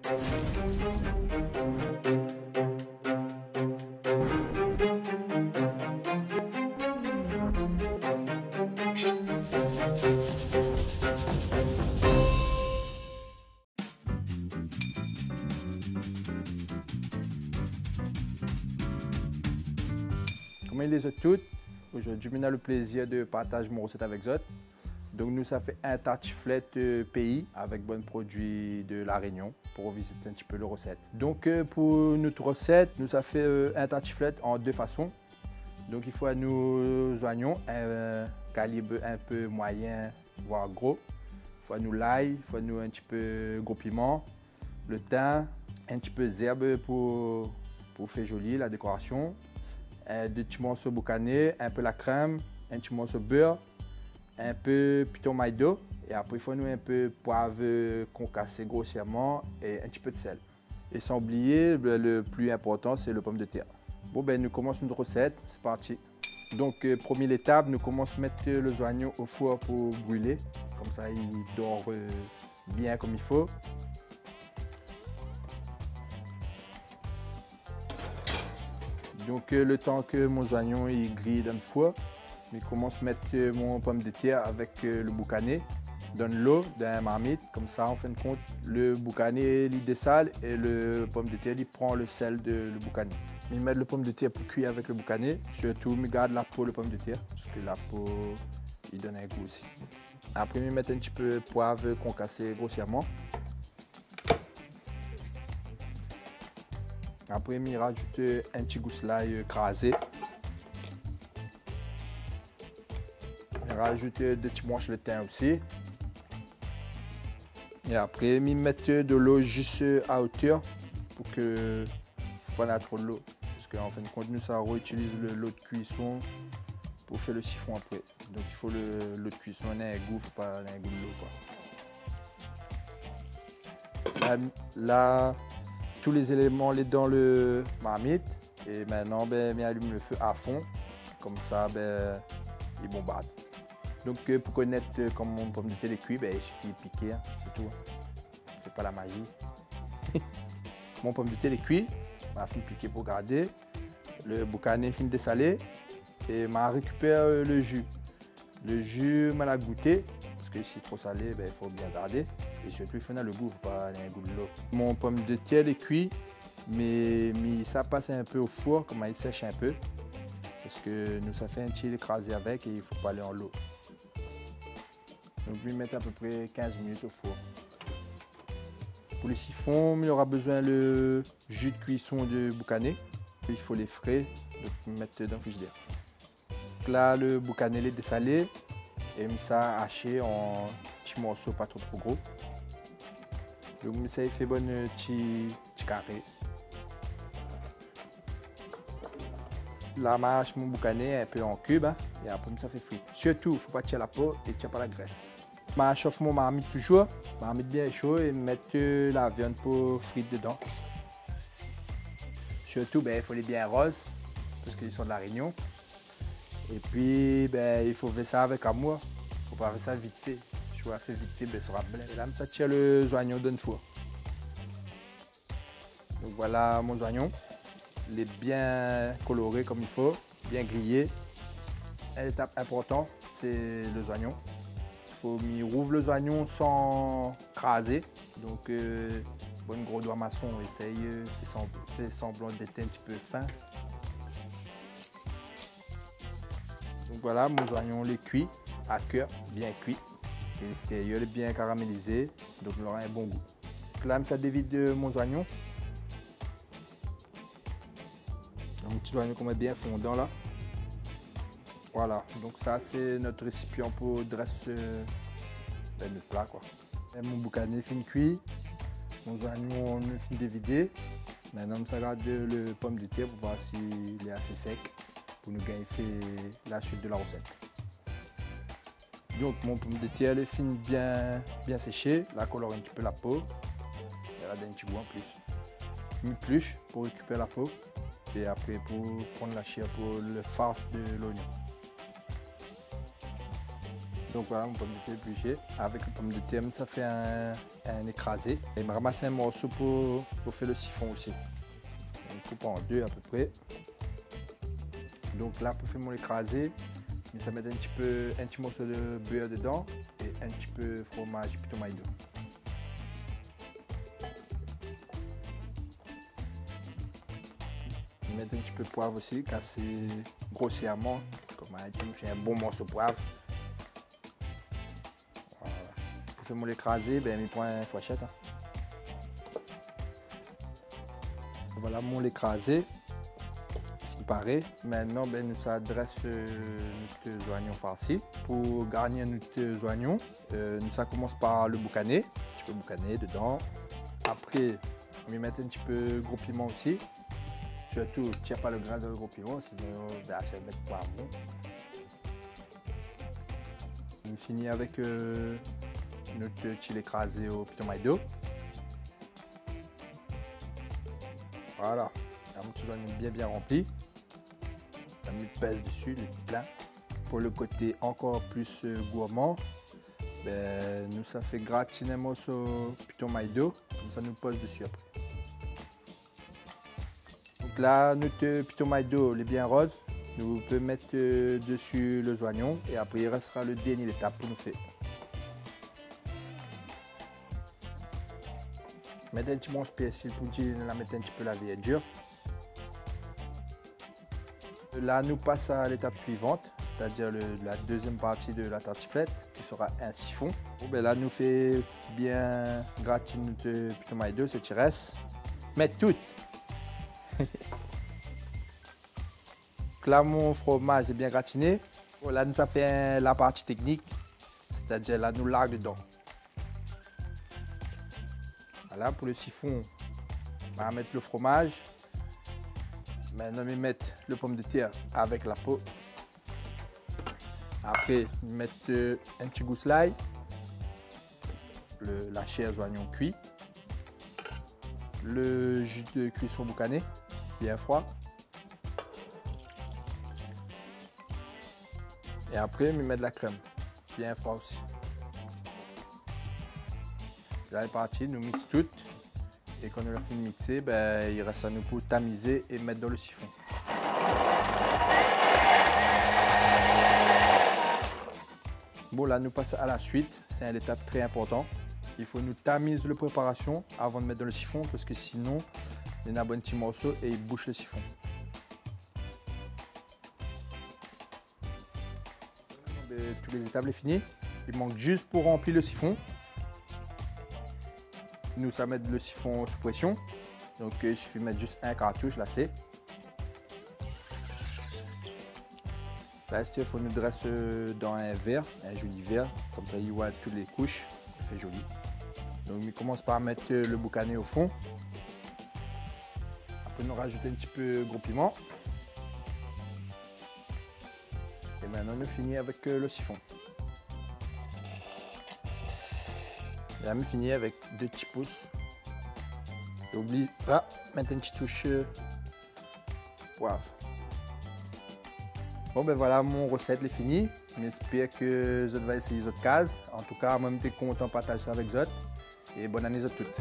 Comme ils les ont toutes, aujourd'hui, on a le plaisir de partager mon recette avec vous. Donc, nous, ça fait un tartiflette pays avec bon produit de La Réunion pour visiter un petit peu la recette. Donc, pour notre recette, nous, ça fait un tartiflette en deux façons. Donc, il faut à nous oignons, un calibre un peu moyen, voire gros. Il faut à nous l'ail, il faut à nous un petit peu gros piment, le thym, un petit peu d'herbe pour faire joli la décoration. Deux petits morceaux boucanés, un peu la crème, un petit morceau de beurre, un peu piton maïdo et après il faut nous un peu poivre concassé grossièrement et un petit peu de sel. Et sans oublier, le plus important c'est le pomme de terre. Bon ben nous commençons notre recette, c'est parti. Donc première étape, nous commençons à mettre les oignons au four pour brûler, comme ça il dort bien comme il faut. Donc le temps que mon oignon il grille dans le four, je commence à mettre mon pomme de terre avec le boucané dans l'eau d'un marmite. Comme ça, en fin de compte, le boucané il dessale et le pomme de terre il prend le sel de le boucané. Je mets le pomme de terre pour cuire avec le boucané. Surtout, je garde la peau le pomme de terre parce que la peau il donne un goût aussi. Après, je mets un petit peu de poivre concassé grossièrement. Après, je rajoute un petit goût de l'ail écrasé. Je rajoute deux petites branches de thym aussi. Et après, je mets de l'eau juste à hauteur pour que il ne faut pas trop de l'eau. Parce qu'en fin de compte, nous, ça réutilise l'eau de cuisson pour faire le siphon après. Donc, il faut l'eau de cuisson, il y a un goût, il ne faut pas un goût de l'eau. Là, tous les éléments sont dans le marmite. Et maintenant, ben, je allume le feu à fond. Comme ça, ben, il bombarde. Donc pour connaître comment mon pomme de terre est cuit, ben, il suffit de piquer, hein, c'est tout. C'est pas la magie. Mon pomme de terre est cuit, je vais piquer pour garder. Le boucané est fini de dessaler et je récupère le jus. Le jus, je l'ai goûté parce que si c'est trop salé, ben, il faut bien garder. Et surtout, il faut le goût, il ne faut pas un goût de l'eau. Mon pomme de terre est cuit, mais ça passe un peu au four, comme il sèche un peu. Parce que nous, ça fait un petit écrasé avec et il ne faut pas aller en l'eau. Donc, je vais mettre à peu près 15 minutes au four. Pour le siphon, il y aura besoin le jus de cuisson de boucané. Il faut les frais, donc mettre dans le frigidaire. Donc là, le boucané est dessalé et ça haché en petits morceaux pas trop gros. Donc ça il fait bon petit carré. Là, je hache mon boucané un peu en cube hein, et après ça fait frire. Surtout, il ne faut pas tirer la peau et tirer pas la graisse. Je chauffe mon marmite toujours, marmite bien chaud et mettre la viande pour frire dedans. Surtout, ben, il faut les bien roses parce qu'ils sont de La Réunion. Et puis, ben, il faut faire ça avec amour. Il ne faut pas faire ça vite fait. Si je fais vite fait, ben, ça sera blanc. Et là, ça tire le oignon dans le four. Donc voilà mon oignon. Il est bien coloré comme il faut, bien grillé. Une étape importante, c'est les oignons. Il faut rouvre les oignons sans craser. Donc, bon gros doigt maçon, on essaye, fait semblant d'être un petit peu fin. Donc voilà, mon oignon les cuit à cœur, bien cuit. Et l'extérieur est bien caramélisé, donc il aura un bon goût. Donc là, ça dévide mon oignon. Un petit oignon qu'on met bien fondant là. Voilà, donc ça c'est notre récipient pour dresser le plat quoi. Et mon boucané fin cuit, mon oignon fin dévidé. Maintenant on regarde le pomme de terre pour voir s'il est assez sec pour nous gagner la suite de la recette. Donc mon pomme de terre est fin bien séché, la colore un petit peu la peau. Il y aura un petit goût en plus. Une épluche pour récupérer la peau et après pour prendre la chair pour le farce de l'oignon. Donc voilà, mon pomme de terre épluché. Avec le pomme de terre, ça fait un écrasé. Et je ramasse un morceau pour faire le siphon aussi. On coupe en deux à peu près. Donc là, pour faire mon écrasé, ça met un petit morceau de beurre dedans et un petit peu de fromage Piton Maïdo. Mettre un petit peu de poivre aussi, casser grossièrement, comme un bon morceau de poivre. Voilà. Pour faire mon écrasé, je prends une fourchette. Voilà mon écrasé. Pareil. Maintenant, nous adresse notre oignon farci. Pour garnir notre oignon, nous commence par le boucaner, un petit peu boucaner dedans. Après, on va mettre un petit peu de gros piment aussi. Surtout, ne tire pas le grain de gros piment, sinon ça va mettre poivron. On finit avec notre chili écrasé au Piton Maïdo. Voilà, un petit oignon bien rempli. On met une pèse dessus, le plein. Pour le côté encore plus gourmand, nous ça fait gratiner un morceau Piton Maïdo, comme ça nous pose dessus après. Donc là, notre Piton Maïdo, il est bien rose. Nous pouvons mettre dessus le oignon et après il restera le dernier étape pour nous faire. Mettre un petit bon persil pour la mettre un petit peu la verdure. Là, nous passons à l'étape suivante, c'est-à-dire la deuxième partie de la tartiflette, qui sera un siphon. Bon, là, nous fait bien gratiner notre Piton Maïdo, ce qui reste. Mettre tout. Là, mon fromage est bien gratiné. Bon, là, nous ça fait la partie technique, c'est-à-dire là, nous largue dedans. Voilà, pour le siphon, on va mettre le fromage. Maintenant, on va mettre le pomme de terre avec la peau. Après, on va mettre un petit goût l'ail, la chair d'oignon cuit, le jus de cuisson boucané, bien froid. Et après, on va mettre de la crème, bien froid aussi. Là, c'est parti, nous mixons tout. Et quand on a fini de mixer, il reste à nous pour tamiser et mettre dans le siphon. Bon, là, nous passons à la suite. C'est une étape très importante. Il faut nous tamiser la préparation avant de mettre dans le siphon parce que sinon, il y a un bon petit morceau et il bouche le siphon. Toutes les étapes sont finies. Il manque juste pour remplir le siphon. Nous, ça met le siphon sous pression. Donc, il suffit de mettre juste un cartouche, là c'est. Là, il faut nous dresser dans un verre, un joli verre. Comme ça, il voit toutes les couches. Ça fait joli. Donc, on commence par mettre le boucané au fond. Après, nous rajouter un petit peu de gros piment. Et maintenant, on finit avec le siphon. Et là, on finit avec 2 petits pouces. N'oublie pas mettre une petite touche poivre. Bon, voilà, mon recette est finie. J'espère que vous allez essayer les autres cases. En tout cas, moi, je suis content de partager ça avec vous. Et bonne année à toutes.